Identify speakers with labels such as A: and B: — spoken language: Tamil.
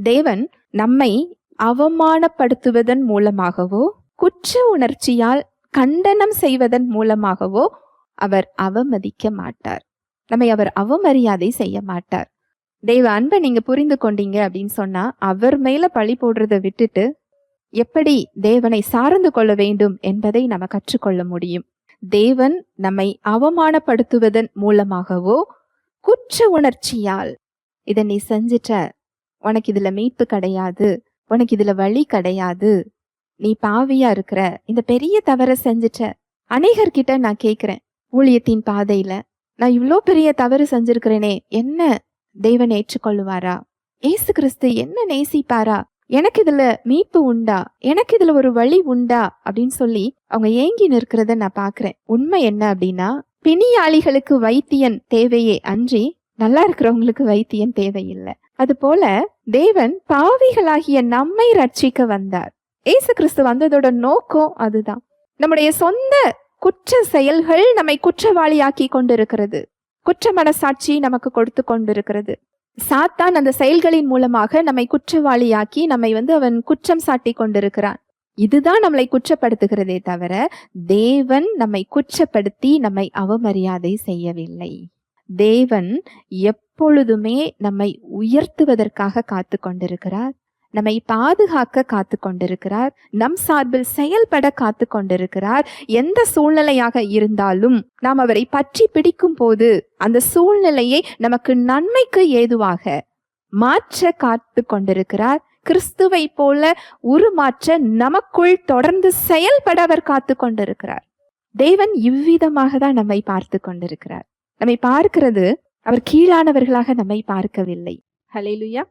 A: தேவன் நம்மை அவமானப்படுத்துவதன் மூலமாகவோ குற்ற உணர்ச்சியால் கண்டனம் செய்வதன் மூலமாகவோ அவர் அவமதிக்க மாட்டார். நம்மை அவர் அவமரியாதை செய்ய மாட்டார். தேவ அன்பை நீங்க புரிந்து கொண்டீங்க அப்படின்னு சொன்னா அவர் மேல பழி போடுறதை விட்டுட்டு எப்படி தேவனை சார்ந்து கொள்ள வேண்டும் என்பதை நம்ம கற்றுக்கொள்ள முடியும். தேவன் நம்மை அவமானப்படுத்துவதன் மூலமாகவோ குற்ற உணர்ச்சியால் இதை நீ செஞ்சிட்ட, உனக்கு இதுல மீட்பு கிடையாது, உனக்கு இதுல வழி கிடையாது, நீ பாவியா இருக்கிற, இந்த பெரிய தவறை செஞ்சிட்ட. அநேகர்கிட்ட நான் கேட்கிறேன், ஊழியத்தின் பாதையில நான் இவ்வளோ பெரிய தவறு செஞ்சிருக்கிறேனே, என்ன தேவன் ஏற்றுக்கொள்ளுவாரா? ஏசு கிறிஸ்து என்ன நேசிப்பாரா? எனக்கு இதுல மீட்பு உண்டா? எனக்கு இதுல ஒரு வழி உண்டா? அப்படின்னு சொல்லி அவங்க ஏங்கி நிற்கிறத நான் பாக்குறேன். உண்மை என்ன அப்படின்னா, பிணியாளிகளுக்கு வைத்தியன் தேவையே அன்றி நல்லா இருக்கிறவங்களுக்கு வைத்தியன் தேவையில்லை. அது போல தேவன் பாவிகளாகிய நம்மை ரட்சிக்க வந்தார். ஏசு கிறிஸ்து வந்ததோட நோக்கம் அதுதான். நம்முடைய சொந்த குற்ற செயல்கள் நம்மை குற்றவாளியாக்கி கொண்டிருக்கிறது. குற்ற மனசாட்சி நமக்கு கொடுத்து கொண்டிருக்கிறது. சாத்தான் அந்த செயல்களின் மூலமாக நம்மை குற்றவாளியாக்கி நம்மை அவன் குற்றம் சாட்டி கொண்டிருக்கிறான். இதுதான் நம்மளை குற்றப்படுத்துகிறதே தவிர தேவன் நம்மை குற்றப்படுத்தி நம்மை அவமரியாதை செய்யவில்லை. தேவன் எப்பொழுதுமே நம்மை உயர்த்துவதற்காக காத்து கொண்டிருக்கிறார், நம்மை பாதுகாக்க காத்து கொண்டிருக்கிறார், நம் சார்பில் செயல்பட காத்து கொண்டிருக்கிறார். எந்த சூழ்நிலையாக இருந்தாலும் நாம் அவரை பற்றி பிடிக்கும் போது அந்த சூழ்நிலையை நமக்கு நன்மைக்கு ஏதுவாக மாற்ற காத்து கொண்டிருக்கிறார். கிறிஸ்துவை போல உருமாற்ற நமக்குள் தொடர்ந்து செயல்பட அவர் காத்து கொண்டிருக்கிறார். தேவன் இவ்விதமாக தான் நம்மை பார்த்து கொண்டிருக்கிறார். நம்மை பார்க்கிறது அவர் கீழானவர்களாக நம்மை பார்க்கவில்லை. ஹல்லேலூயா.